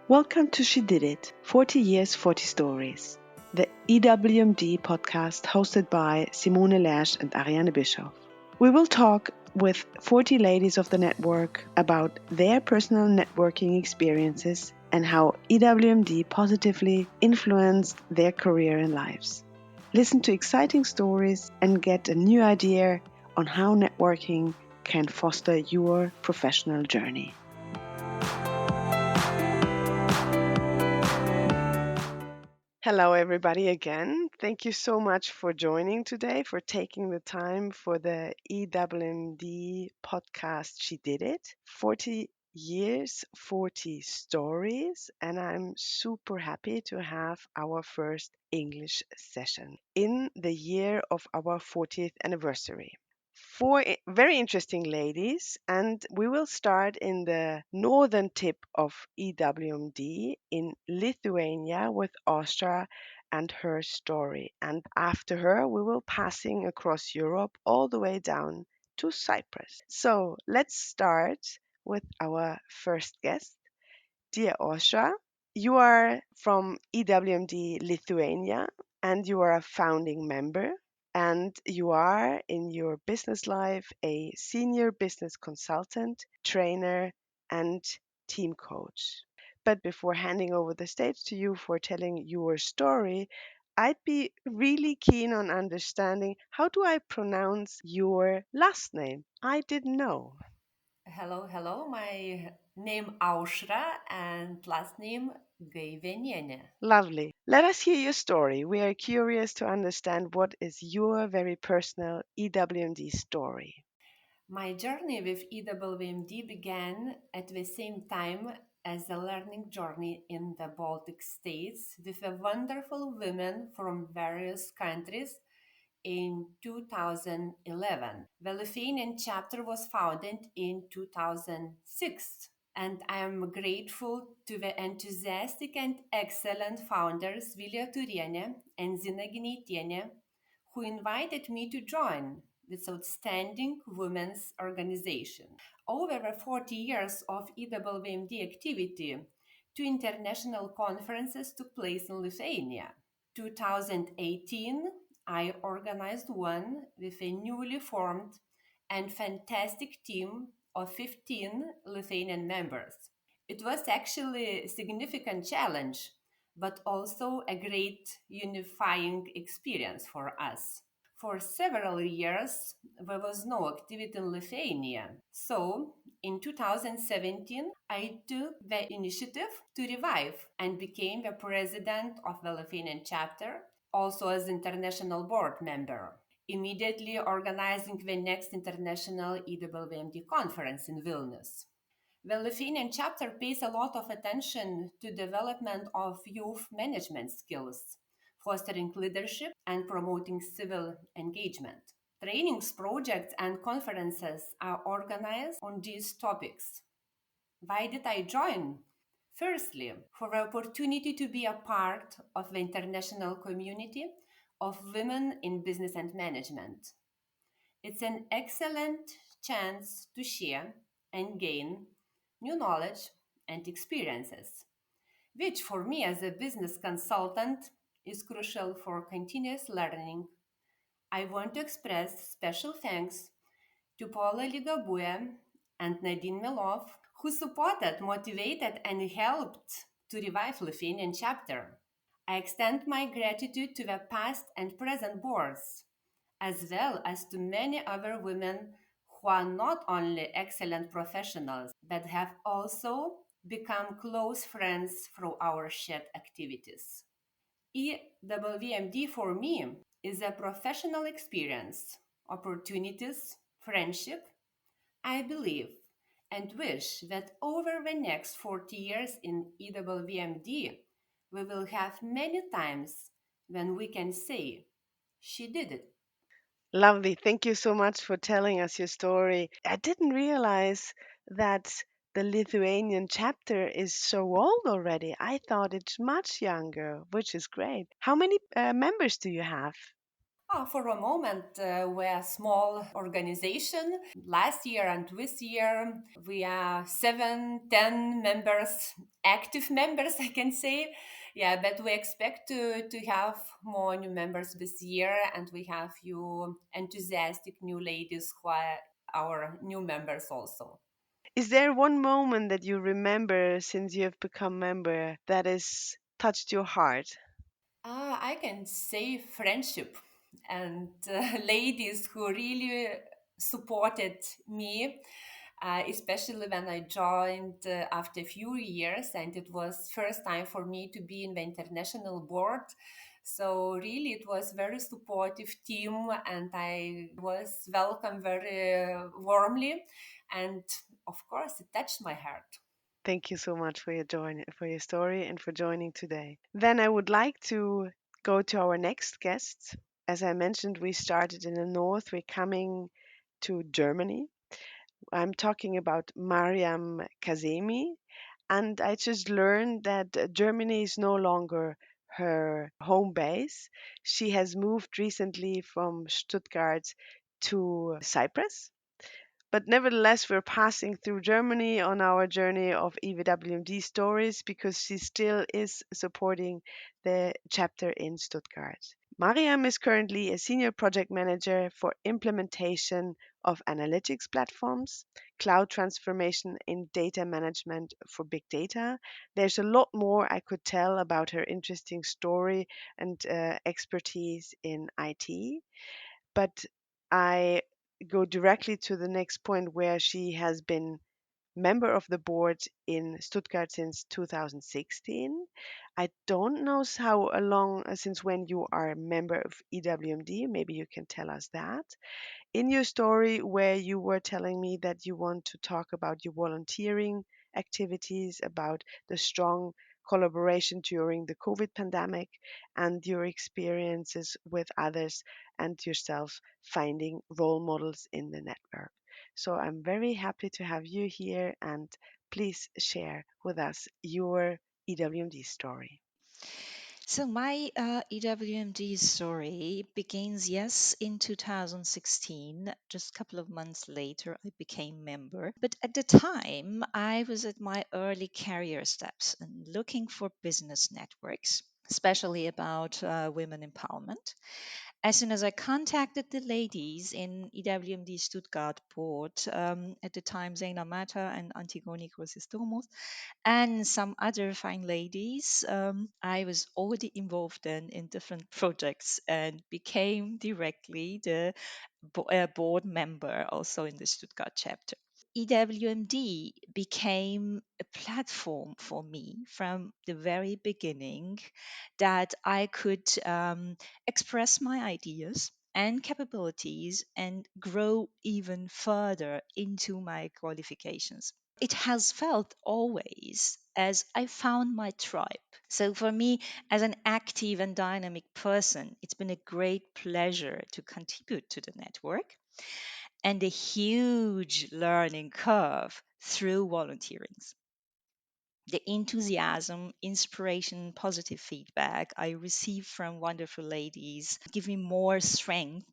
Welcome to She Did It 40 Years, 40 Stories, the EWMD podcast hosted by Simone, Lersch, and Ariane Bischoff. We will talk with 40 ladies of the network about their personal networking experiences and how EWMD positively influenced their career and lives. Listen to exciting stories and get a new idea on how networking can foster your professional journey. Hello, everybody, again. Thank you so much for joining today, for taking the time for the EWMD podcast. She Did It. 40 years, 40 stories, and I'm super happy to have our first English session in the year of our 40th anniversary. Four very interesting ladies, and we will start in the northern tip of EWMD in Lithuania with Ausra and her story. And after her, we will passing across Europe all the way down to Cyprus. So let's start with our first guest, dear Ausra. You are from EWMD Lithuania and you are a founding member and you are in your business life a senior business consultant, trainer, and team coach. But before handing over the stage to you for telling your story, I'd be really keen on understanding how do I pronounce your last name? I didn't know. Hello. My name Ausra and last name Gaiveniene. Lovely. Let us hear your story. We are curious to understand what is your very personal EWMD story. My journey with EWMD began at the same time as a learning journey in the Baltic states with a wonderful women from various countries in 2011. The Lithuanian chapter was founded in 2006. And I am grateful to the enthusiastic and excellent founders Vilija Turienė and Zina Gineitienė, who invited me to join this outstanding women's organization. Over the 40 years of EWMD activity, two international conferences took place in Lithuania. 2018, I organized one with a newly formed and fantastic team of 15 Lithuanian members. It was actually a significant challenge, but also a great unifying experience for us. For several years, there was no activity in Lithuania. So, in 2017, I took the initiative to revive and became the president of the Lithuanian chapter, also as international board member, immediately organizing the next international EWMD conference in Vilnius. The Lithuanian chapter pays a lot of attention to development of youth management skills, fostering leadership and promoting civil engagement. Trainings, projects, and conferences are organized on these topics. Why did I join? Firstly, for the opportunity to be a part of the international community of women in business and management. It's an excellent chance to share and gain new knowledge and experiences, which for me as a business consultant is crucial for continuous learning. I want to express special thanks to Paola Ligabue and Nadine Milov, who supported, motivated, and helped to revive Lithuanian chapter. I extend my gratitude to the past and present boards, as well as to many other women who are not only excellent professionals, but have also become close friends through our shared activities. EWMD for me is a professional experience, opportunities, friendship. I believe and wish that over the next 40 years in EWMD, we will have many times when we can say, she did it. Lovely. Thank you so much for telling us your story. I didn't realize that the Lithuanian chapter is so old already. I thought it's much younger, which is great. How many members do you have? For a moment, we're a small organization. Last year and this year, we are 7, 10 members, active members, I can say. Yeah, but we expect to have more new members this year, and we have few enthusiastic new ladies who are our new members also. Is there one moment that you remember since you have become member that has touched your heart? I can say friendship and ladies who really supported me, especially when I joined after a few years, and it was first time for me to be in the international board. So really, it was very supportive team, and I was welcomed very warmly, and of course, it touched my heart. Thank you so much for for your story and for joining today. Then I would like to go to our next guest. As I mentioned, we started in the north. We're coming to Germany. I'm talking about Maryam Kazemi, and I just learned that Germany is no longer her home base. She has moved recently from Stuttgart to Cyprus. But nevertheless, we're passing through Germany on our journey of EWMD stories because she still is supporting the chapter in Stuttgart. Mariam is currently a senior project manager for implementation of analytics platforms, cloud transformation, and data management for big data. There's a lot more I could tell about her interesting story and expertise in IT, but I go directly to the next point where she has been member of the board in Stuttgart since 2016. I don't know how long since when you are a member of EWMD. Maybe you can tell us that. In your story, where you were telling me that you want to talk about your volunteering activities, about the strong collaboration during the COVID pandemic, and your experiences with others and yourself finding role models in the network. So I'm very happy to have you here, and please share with us your EWMD story. So my EWMD story begins, yes, in 2016. Just a couple of months later, I became member. But at the time, I was at my early career steps and looking for business networks, especially about women empowerment. As soon as I contacted the ladies in EWMD Stuttgart board, at the time Zaina Mata and Antigone Chrysostomos, and some other fine ladies, I was already involved in different projects and became directly the board member also in the Stuttgart chapter. EWMD became a platform for me from the very beginning that I could express my ideas and capabilities and grow even further into my qualifications. It has felt always as I found my tribe. So, for me, as an active and dynamic person, it's been a great pleasure to contribute to the network and a huge learning curve through volunteerings. The enthusiasm, inspiration, positive feedback I receive from wonderful ladies give me more strength,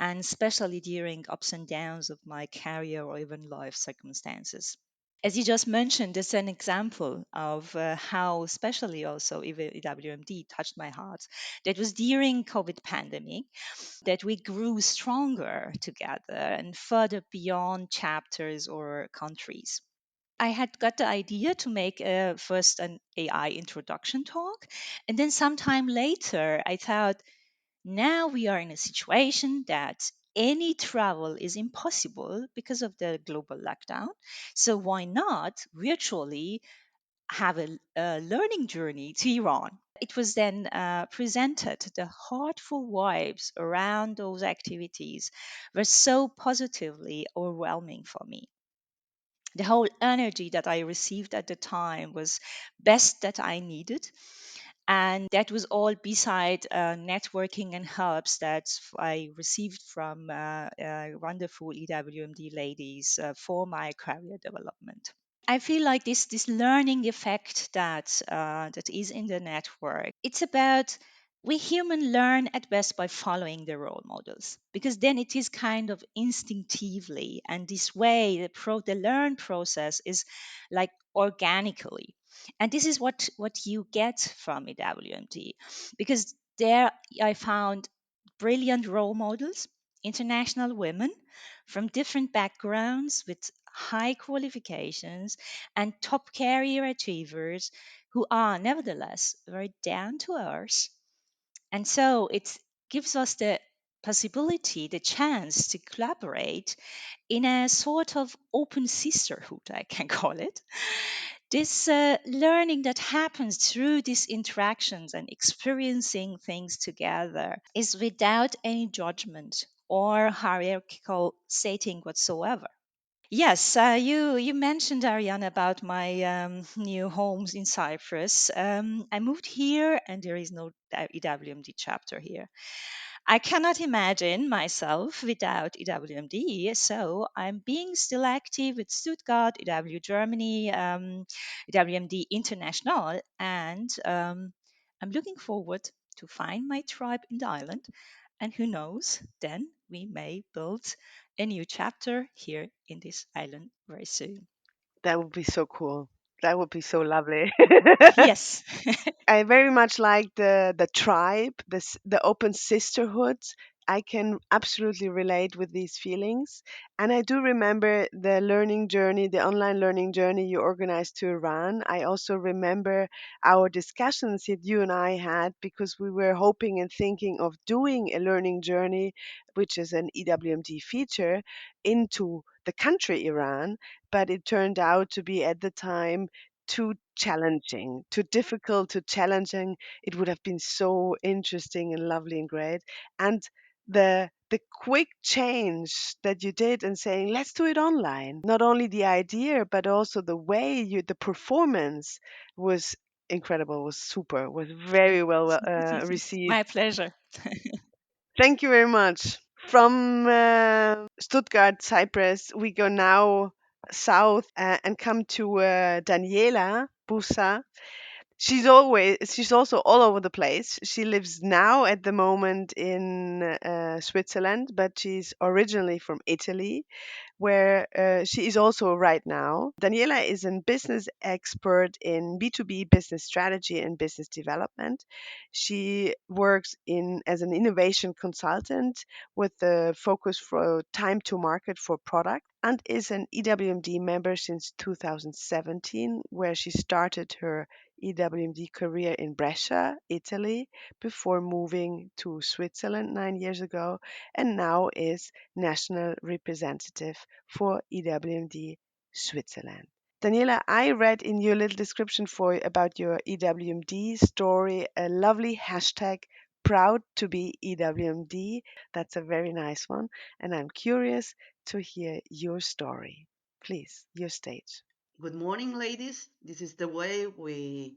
and especially during ups and downs of my career or even life circumstances. As you just mentioned, it's an example of how, especially also EWMD touched my heart. That was during COVID pandemic that we grew stronger together and further beyond chapters or countries. I had got the idea to make first an AI introduction talk, and then sometime later, I thought, now we are in a situation that any travel is impossible because of the global lockdown. So why not virtually have a learning journey to Iran? It was then presented. The heartful vibes around those activities were so positively overwhelming for me. The whole energy that I received at the time was best that I needed, and that was all beside networking and helps that I received from wonderful EWMD ladies for my career development. I feel like this learning effect that is in the network. It's about We human learn at best by following the role models, because then it is kind of instinctively, and this way the learn process is like organically. And this is what you get from EWMD, because there I found brilliant role models, international women from different backgrounds with high qualifications and top career achievers who are nevertheless very down to earth. And so it gives us the possibility, the chance to collaborate in a sort of open sisterhood, I can call it. This learning that happens through these interactions and experiencing things together is without any judgment or hierarchical setting whatsoever. Yes, you mentioned, Ariane, about my new homes in Cyprus. I moved here, and there is no EWMD chapter here. I cannot imagine myself without EWMD, so I'm being still active with Stuttgart, EW Germany, EWMD International, and I'm looking forward to find my tribe in the island. And who knows, then we may build a new chapter here in this island very soon. That would be so cool. That would be so lovely. Yes. I very much like the tribe, the open sisterhood. I can absolutely relate with these feelings. And I do remember the learning journey, the online learning journey you organized to Iran. I also remember our discussions that you and I had because we were hoping and thinking of doing a learning journey, which is an EWMD feature, into the country Iran. But it turned out to be at the time too challenging, too difficult, too challenging. It would have been so interesting and lovely and great. And the quick change that you did and saying, let's do it online. Not only the idea, but also the way the performance was incredible, was super, was very well received. My pleasure. Thank you very much. From Stuttgart, Cyprus, we go now south and come to Daniela Busá. She's also all over the place. She lives now at the moment in Switzerland, but she's originally from Italy, where she is also right now. Daniela is a business expert in B2B business strategy and business development. She works in as an innovation consultant with the focus for time to market for product and is an EWMD member since 2017, where she started her EWMD career in Brescia, Italy, before moving to Switzerland 9 years ago, and now is national representative for EWMD Switzerland. Daniela, I read in your little description for about your EWMD story a lovely hashtag proud to be EWMD. That's a very nice one, and I'm curious to hear your story. Please, your stage. Good morning, ladies. This is the way we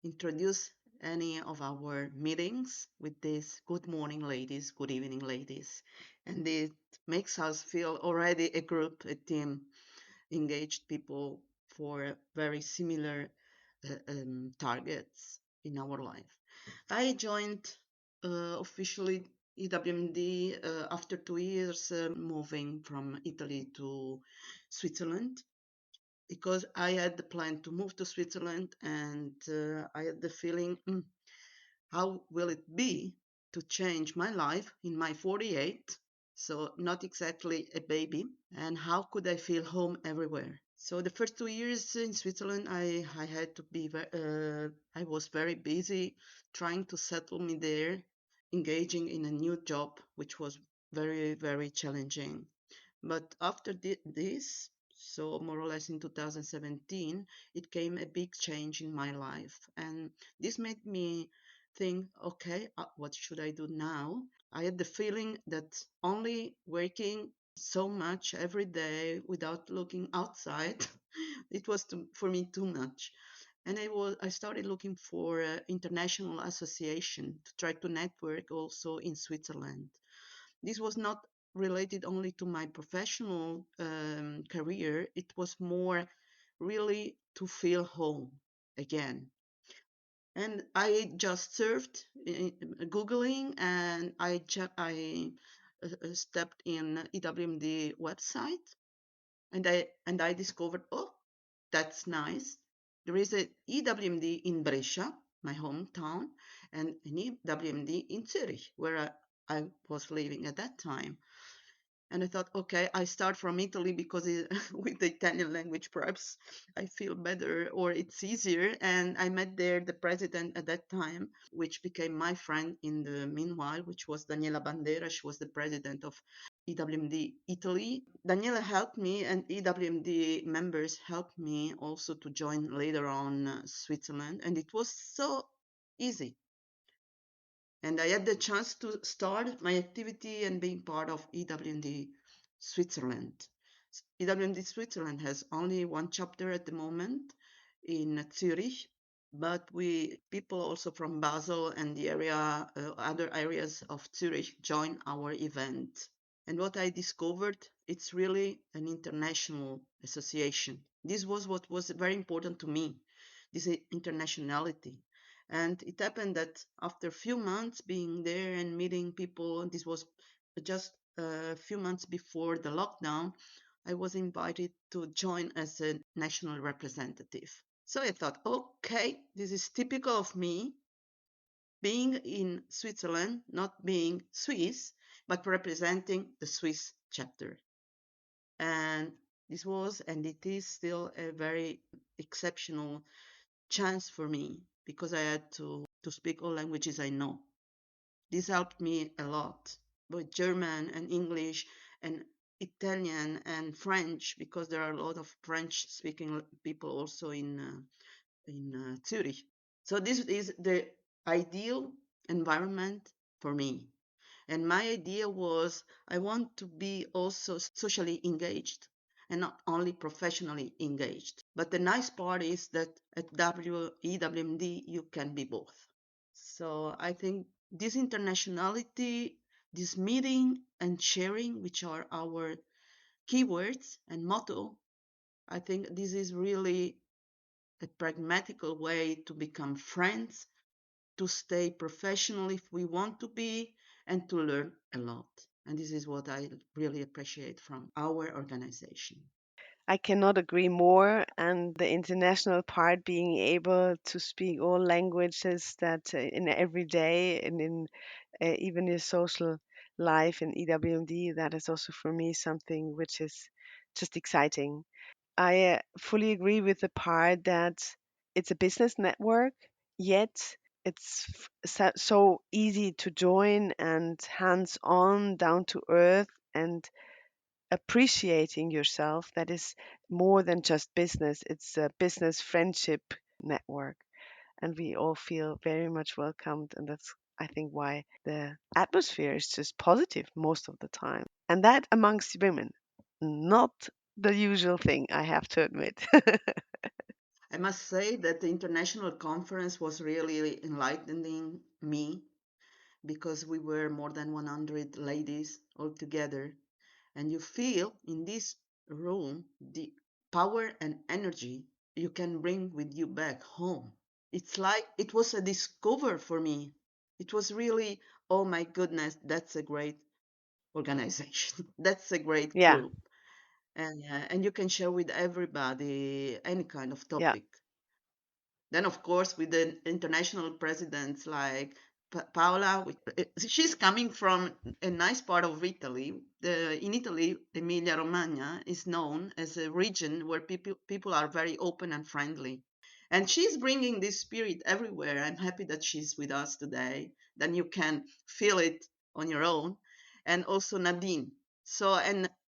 introduce any of our meetings with this good morning, ladies, good evening, ladies. And it makes us feel already a group, a team, engaged people for very similar targets in our life. I joined officially EWMD after 2 years moving from Italy to Switzerland because I had the plan to move to Switzerland and I had the feeling, how will it be to change my life in my 48? So not exactly a baby. And how could I feel home everywhere? So the first 2 years in Switzerland, I had to be, I was very busy trying to settle me there, engaging in a new job, which was very, very challenging. But after this, so more or less in 2017, it came a big change in my life. And this made me think, okay, what should I do now? I had the feeling that only working so much every day without looking outside, it was for me too much. And I started looking for an international association to try to network also in Switzerland. This was not related only to my professional career, it was more really to feel home again. And I just surfed, Googling, and I stepped in EWMD website, and I discovered, oh, that's nice. There is a EWMD in Brescia, my hometown, and an EWMD in Zurich, where I was living at that time. And I thought, okay, I start from Italy because with the Italian language, perhaps I feel better or it's easier. And I met there the president at that time, which became my friend in the meanwhile, which was Daniela Bandera. She was the president of EWMD Italy. Daniela helped me, and EWMD members helped me also to join later on Switzerland. And it was so easy, and I had the chance to start my activity and being part of EWMD Switzerland. EWMD Switzerland has only one chapter at the moment in Zurich, but we people also from Basel and the area, other areas of Zurich join our event. And what I discovered, it's really an international association. This was what was very important to me, this internationality. And it happened that after a few months being there and meeting people, and this was just a few months before the lockdown, I was invited to join as a national representative. So I thought, okay, this is typical of me being in Switzerland, not being Swiss, but representing the Swiss chapter. And this was, and it is still a very exceptional chance for me because I had to speak all languages I know. This helped me a lot, both German and English and Italian and French, because there are a lot of French speaking people also in Zurich. So this is the ideal environment for me. And my idea was I want to be also socially engaged and not only professionally engaged. But the nice part is that at EWMD you can be both. So I think this internationality, this meeting and sharing, which are our keywords and motto, I think this is really a pragmatical way to become friends, to stay professional if we want to be, and to learn a lot. And this is what I really appreciate from our organization. I cannot agree more. And the international part, being able to speak all languages that in every day and in even in social life in EWMD, that is also for me something which is just exciting. I fully agree with the part that it's a business network, yet it's so easy to join and hands on, down to earth, and appreciating yourself. That is more than just business, it's a business friendship network. And we all feel very much welcomed. And that's, I think, why the atmosphere is just positive most of the time. And that amongst women, not the usual thing, I have to admit. I must say that the international conference was really enlightening me because we were more than 100 ladies all together. And you feel in this room the power and energy you can bring with you back home. It's like it was a discover for me. It was really, oh my goodness, that's a great organization. That's a great Yeah, group. And you can share with everybody any kind of yeah, topic. Then, of course, with the international presidents like Paola, she's coming from a nice part of Italy. In Italy, Emilia-Romagna is known as a region where people are very open and friendly. And she's bringing this spirit everywhere. I'm happy that she's with us today. Then you can feel it on your own. And also Nadine. So,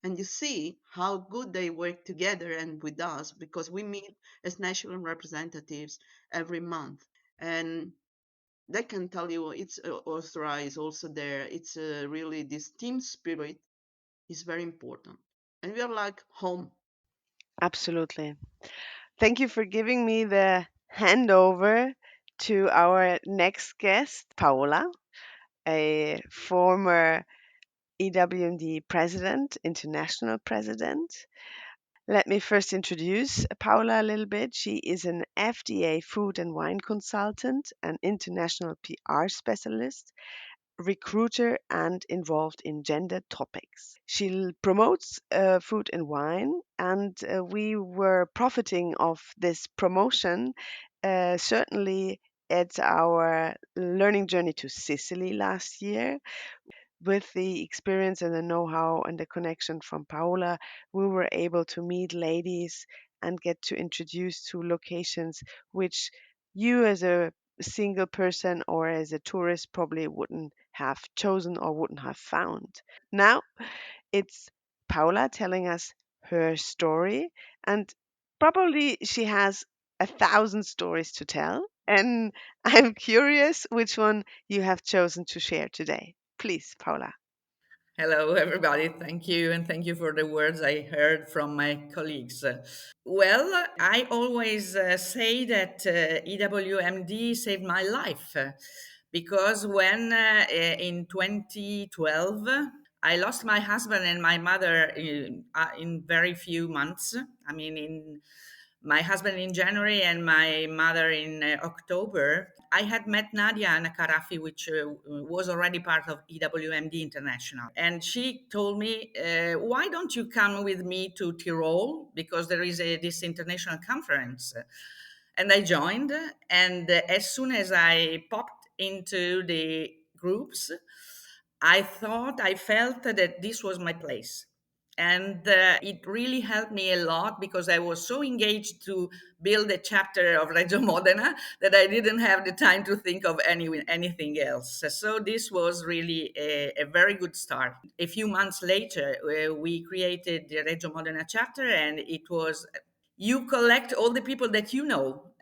and you see how good they work together and with us because we meet as national representatives every month. And they can tell you it's Ausra is also there. It's really this team spirit is very important. And we are like home. absolutely. Thank you for giving me the handover to our next guest, Paola, a former EWMD president, international president. Let me first introduce Paola a little bit. She is an FDA food and wine consultant, an international PR specialist, recruiter, and involved in gender topics. She promotes food and wine, and we were profiting of this promotion certainly at our learning journey to Sicily last year. With the experience and the know-how and the connection from Paola, we were able to meet ladies and get to introduce to locations which you as a single person or as a tourist probably wouldn't have chosen or wouldn't have found. Now it's Paola telling us her story, and probably she has 1,000 stories to tell. And I'm curious which one you have chosen to share today. Please, Paola. Hello, everybody. Thank you. And thank you for the words I heard from my colleagues. Well, I always say that EWMD saved my life because when in 2012, I lost my husband and my mother in very few months. I mean, in my husband in January and my mother in October. I had met Nadia Nakarafi, which was already part of EWMD International. And she told me, why don't you come with me to Tyrol? Because there is this international conference. And I joined. And as soon as I popped into the groups, I felt that this was my place. And it really helped me a lot because I was so engaged to build a chapter of Reggio Modena that I didn't have the time to think of anything else. So this was really a very good start. A few months later, we created the Reggio Modena chapter, and it was you collect all the people that you know.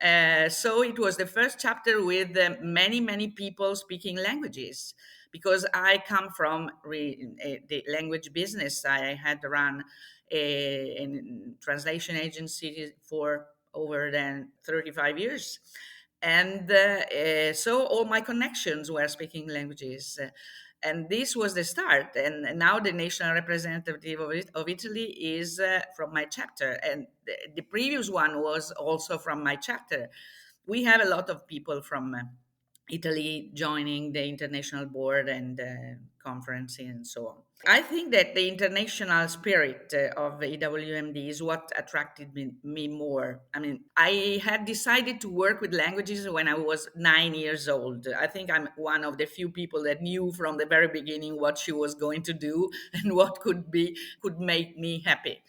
So it was the first chapter with many people speaking languages because I come from the language business. I had run a translation agency for over than 35 years. And so all my connections were speaking languages. And this was the start. And now the national representative of Italy is from my chapter. And the previous one was also from my chapter. We have a lot of people from Italy joining the international board and conference and so on. I think that the international spirit of EWMD is what attracted me more. I mean, I had decided to work with languages when I was 9 years old. I think I'm one of the few people that knew from the very beginning what she was going to do and what could make me happy.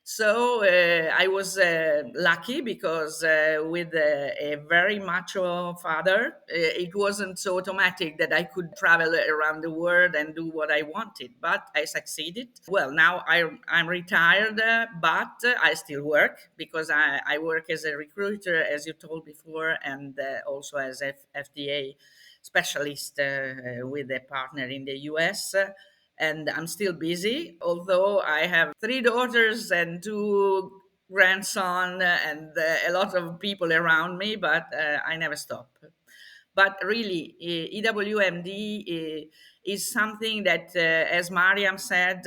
So I was lucky because with a very macho father, it wasn't so automatic that I could travel around the world and do what I wanted, but I succeeded. Well, now I'm retired, but I still work because I work as a recruiter, as you told before, and also as a FDA specialist with a partner in the US. And I'm still busy, although I have three daughters and two grandson and a lot of people around me, but I never stop. But really, EWMD is something that, as Mariam said,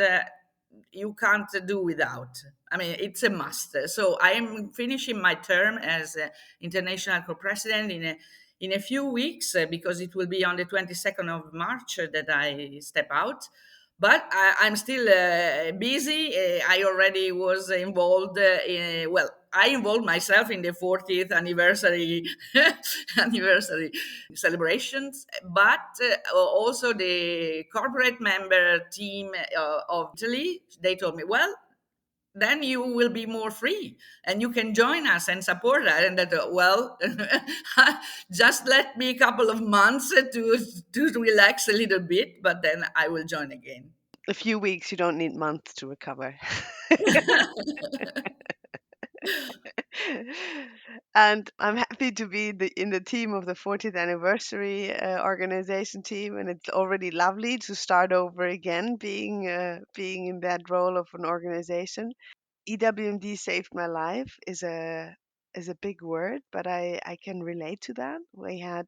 you can't do without. I mean, it's a must. So I am finishing my term as international co-president in a few weeks because it will be on the 22nd of March that I step out. But I'm still busy. I already was involved well, I involved myself in the 40th anniversary anniversary celebrations, but also the corporate member team of Italy. They told me, well, then you will be more free and you can join us and support us. And that, well, just let me a couple of months to relax a little bit, but then I will join again. A few weeks, you don't need months to recover. And I'm happy to be in the team of the 40th anniversary organization team, and it's already lovely to start over again, being in that role of an organization. EWMD saved my life is a big word, but I can relate to that. We had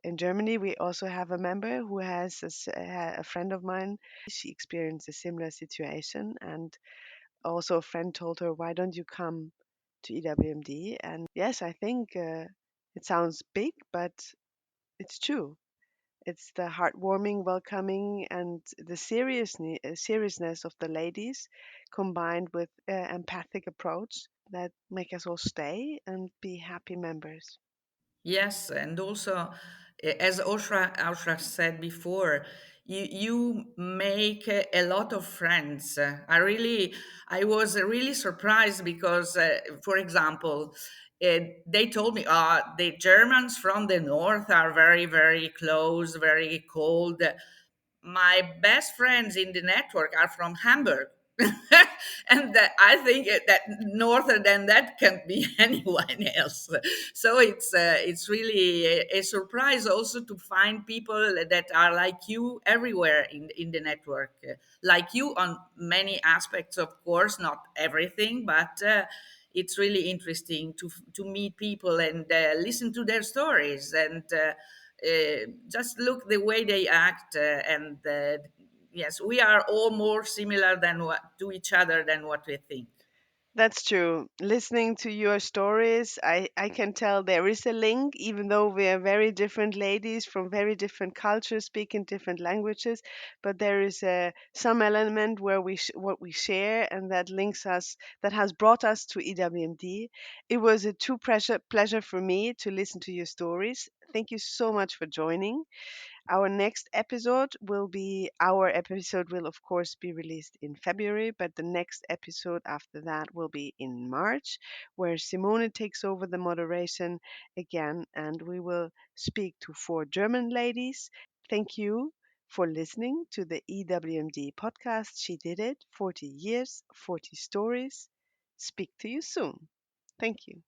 in Germany, we also have a member who has a friend of mine. She experienced a similar situation, and also a friend told her, "Why don't you come to EWMD?" And yes, I think it sounds big, but it's true. It's the heartwarming, welcoming, and the seriousness of the ladies combined with empathic approach that make us all stay and be happy members. Yes, and also, as Ausra said before, you make a lot of friends. I was really surprised because, for example, they told me, the Germans from the north are very, very close, very cold. My best friends in the network are from Hamburg. And I think that norther than that can't be anyone else. So it's really a surprise also to find people that are like you everywhere in the network, like you on many aspects, of course, not everything, but it's really interesting to meet people and listen to their stories and just look the way they act and yes, we are all more similar to each other than what we think. That's true. Listening to your stories, I can tell there is a link, even though we are very different ladies from very different cultures, speaking different languages. But there is some element where what we share, and that links us, that has brought us to EWMD. It was a true pleasure for me to listen to your stories. Thank you so much for joining. Our episode will of course be released in February, but the next episode after that will be in March, where Simone takes over the moderation again, and we will speak to four German ladies. Thank you for listening to the EWMD podcast. She did it. 40 years, 40 stories. Speak to you soon. Thank you.